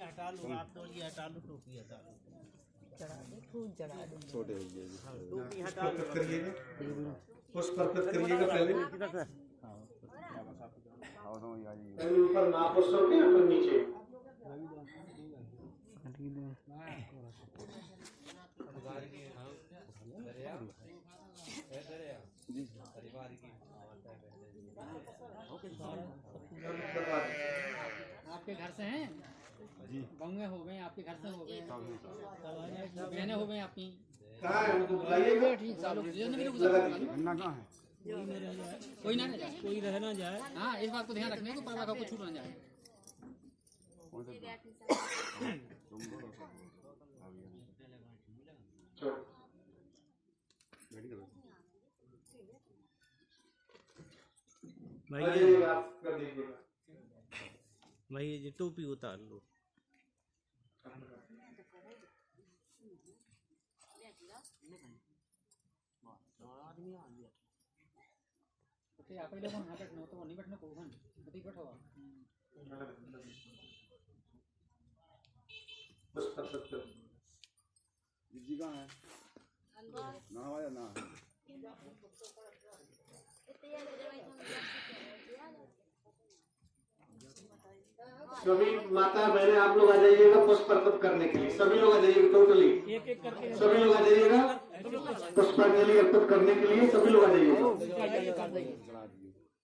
हटा लो आप, तो ये हटा लो, टोपी हटा लो, छोटे टोपी हटा लो, करिएगा उस पर करिएगा पहले ऊपर नापुस हो के ऊपर नीचे आपके घर से हैं बंगे हो गए, आपके घर से हो गए, बहने हो गए आपकी। कहाँ है उनको बुलाइएगा कोई ना रह जाए, कोई रह ना जाए। हाँ इस बात को ध्यान रखने को परवा का कुछ छूट ना जाए। भाई ये टोपी उतार लो। आप ही लोग यहाँ बैठना हो तो नहीं बैठना को बैठो जी कहाँ है ना आया ना सभी माता बहने आप लोग आ जाइएगा पुष्प अर्पित करने के लिए, सभी लोग आ जाइएगा टोटली, एक करके सभी लोग आ जाइएगा पुष्पांजलि अर्पित करने के लिए, सभी लोग आ जाइएगा।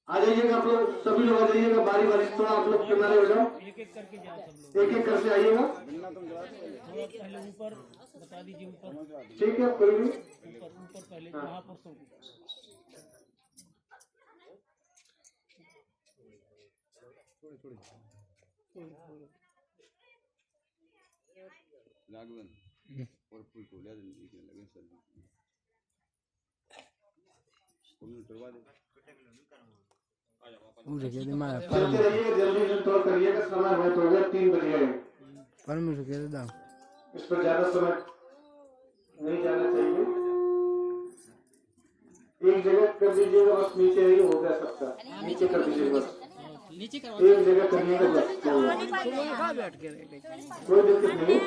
आ जाइएगा आप लोग, सभी लोग आ जाइएगा बारी बारी से, थोड़ा आप लोग किनारे हो जाओ, एक करके जाओ सब लोग, एक करके आइएगा। थोड़ा पहले ऊपर बता दीजिए, ऊपर ठीक है कोई भी ऊपर पहले महापुरुषों को। राघवन और फूल को ले लगे सर तुमने करवा दे चलते रहिए, जल्दी से थोड़ा करिएगा, समय बहुत हो गया, 3 बज गए। इस पर ज्यादा समय नहीं जाना चाहिए, एक जगह कर दीजिएगा बस, नीचे ही हो गया सबका, नीचे कर दीजिएगा बस, नीचे करवा एक जगह करिएगा बस, कोई दिक्कत नहीं,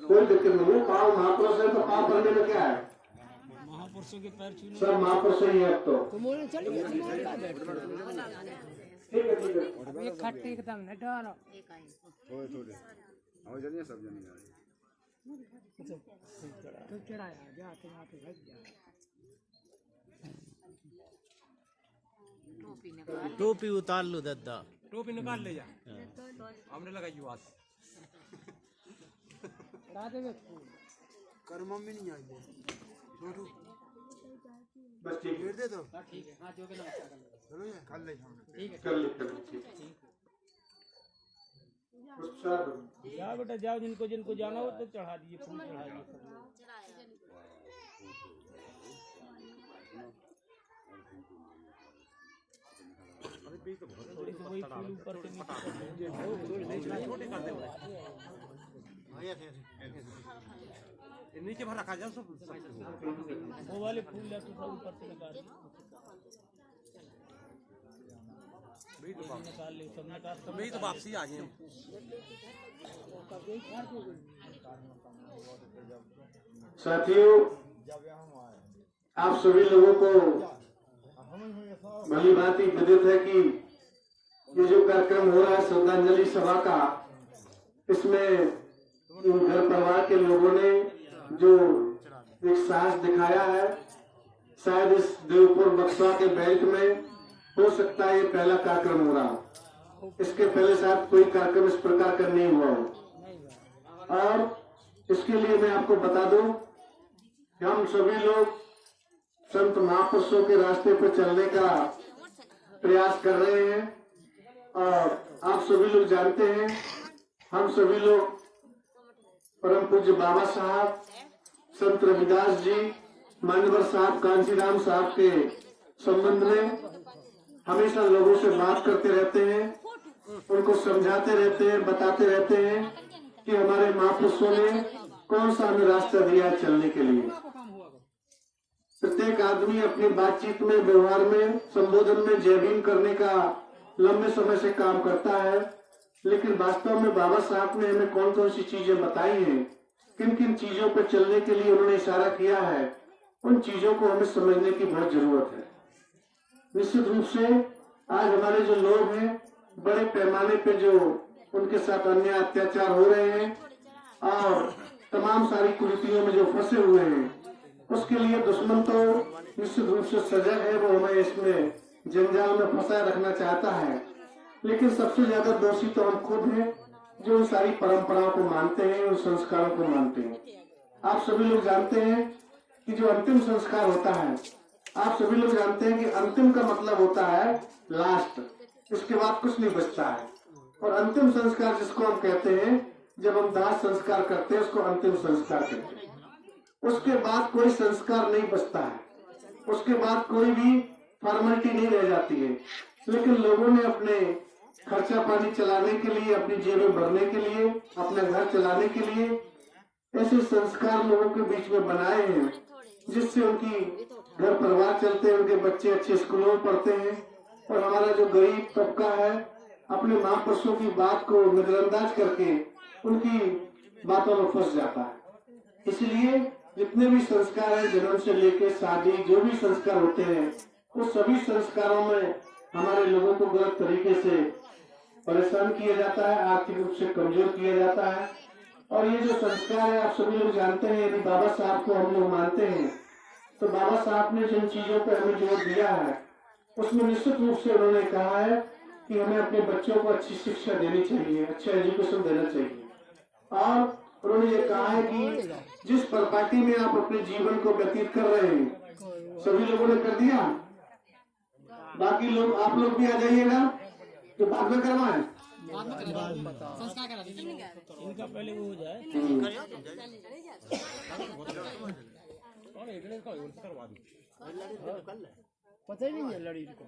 कोई दिक्कत नहीं है। पाँव महापुरुष है तो पाँव पड़ने में क्या है, महापुरुषों के पैर छूने सब महापुरुष ही है अब तो। ठीक है ठीक है, एक खट्टी एकदम न डालो थोड़े थोड़े हमें जल्दी सब जल्दी जा तो चढ़ाया जाते जाते लग जा। टोपी उतार लो दद्दा, टोपी निकाल ले जा, हमने लगाई बात कर मम्मी नहीं आई छोटू बस ठीक है, दे दो ठीक है हाँ जो भी नमस्कार कर लो चलो ये कर ले ठीक है कर ले ठीक है। जाओ बेटा जाओ, जिनको जिनको जाना हो तो चढ़ा दीजिए, फूल चढ़ा दीजिए सब लोग। थोड़ी सी वही फूल ऊपर से नीचे भर रखा जाओ सब वो वाले फूल या तो सब ऊपर से निकाल ले, सब निकाल सब तो वापसी आ गए। साथियों आप सभी लोगों को भली भांति विदित है कि ये जो कार्यक्रम हो रहा है श्रद्धांजलि सभा का, इसमें इन घर परिवार के लोगों ने जो एक साहस दिखाया है, शायद इस देवपुर बक्सवा के बेल्ट में हो सकता है ये पहला कार्यक्रम हो रहा हो, इसके पहले शायद कोई कार्यक्रम इस प्रकार का नहीं हुआ हो। और इसके लिए मैं आपको बता दूं कि हम सभी लोग संत महापुरुषों के रास्ते पर चलने का प्रयास कर रहे हैं, और आप सभी लोग जानते हैं हम सभी लोग परम पूज्य बाबा साहब, संत रविदास जी, मान्यवर साहब, कांशीराम साहब के संबंध में हमेशा लोगों से बात करते रहते हैं, उनको समझाते रहते हैं, बताते रहते हैं कि हमारे महापुरुषों ने कौन सा हमें रास्ता दिया है चलने के लिए। प्रत्येक आदमी अपनी बातचीत में, व्यवहार में, संबोधन में जय भीम करने का लंबे समय से काम करता है, लेकिन वास्तव में बाबा साहब ने हमें कौन कौन सी चीजें बताई हैं, किन किन चीजों पर चलने के लिए उन्होंने इशारा किया है, उन चीजों को हमें समझने की बहुत जरूरत है। निश्चित रूप से आज हमारे जो लोग हैं बड़े पैमाने पे जो उनके साथ अन्याय अत्याचार हो रहे हैं और तमाम सारी कुरीतियों में जो फंसे हुए हैं, उसके लिए दुश्मन तो निश्चित रूप से सजग है, वो हमें इसमें जंजाल में फंसाए रखना चाहता है। लेकिन सबसे ज्यादा दोषी तो हम खुद हैं जो उन सारी परंपराओं को मानते हैं, उन संस्कारों को मानते हैं। आप सभी लोग जानते हैं कि जो अंतिम संस्कार होता है, आप सभी लोग जानते हैं कि अंतिम का मतलब होता है लास्ट, इसके बाद कुछ नहीं बचता है। और अंतिम संस्कार जिसको हम कहते हैं, जब हम दाह संस्कार करते हैं उसको अंतिम संस्कार कहते हैं। उसके बाद कोई संस्कार नहीं बचता है, उसके बाद कोई भी फॉर्मेलिटी नहीं रह जाती है। लेकिन लोगों ने अपने खर्चा पानी चलाने के लिए, अपनी जेबें भरने के लिए, अपना घर चलाने के लिए ऐसे संस्कार लोगों के बीच में बनाए हैं जिससे उनकी घर परिवार चलते हैं, उनके बच्चे अच्छे स्कूलों में पढ़ते हैं। और हमारा जो गरीब तबका है अपने महापुरुषों की बात को नजरअंदाज करके उनकी बातों में फंस जाता है। इसलिए जितने भी संस्कार हैं, जन्म से लेकर शादी, जो भी संस्कार होते हैं, वो सभी संस्कारों में हमारे लोगों को गलत तरीके से परेशान किया जाता है, आर्थिक रूप से कमजोर किया जाता है। और ये जो संस्कार है आप सभी लोग जानते हैं, यदि बाबा साहब को हम लोग मानते हैं तो बाबा साहब ने जिन चीजों पर हमें जोर दिया है उसमें निश्चित रूप से उन्होंने कहा है कि हमें अपने बच्चों को अच्छी शिक्षा देनी चाहिए, अच्छा एजुकेशन देना चाहिए। और उन्होंने ये कहा है कि जिस प्रॉपर्टी में आप अपने जीवन को व्यतीत कर रहे हैं, सभी लोगों ने कर दिया, बाकी लोग आप लोग भी आ जाइएगा तो बाद में करवाएं। संस्कार करा दीजिए। इनका पहले वो हो जाए और एक का करवा दो। पता ही नहीं है लड़ी को।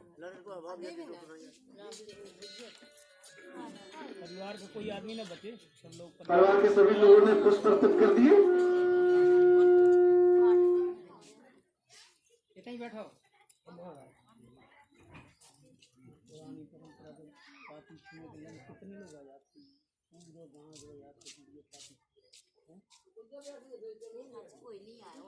परिवार का कोई आदमी ना बचे, सब लोग परिवार के सभी लोगों ने पुष्प अर्पित कर दिए। इतना ही बैठो। पुरानी परंपरा को पार्टी छूने के लिए कितने लोग आ जाते हैं, पूरे गाँव जो जाते हैं पार्टी। कोई नहीं आया।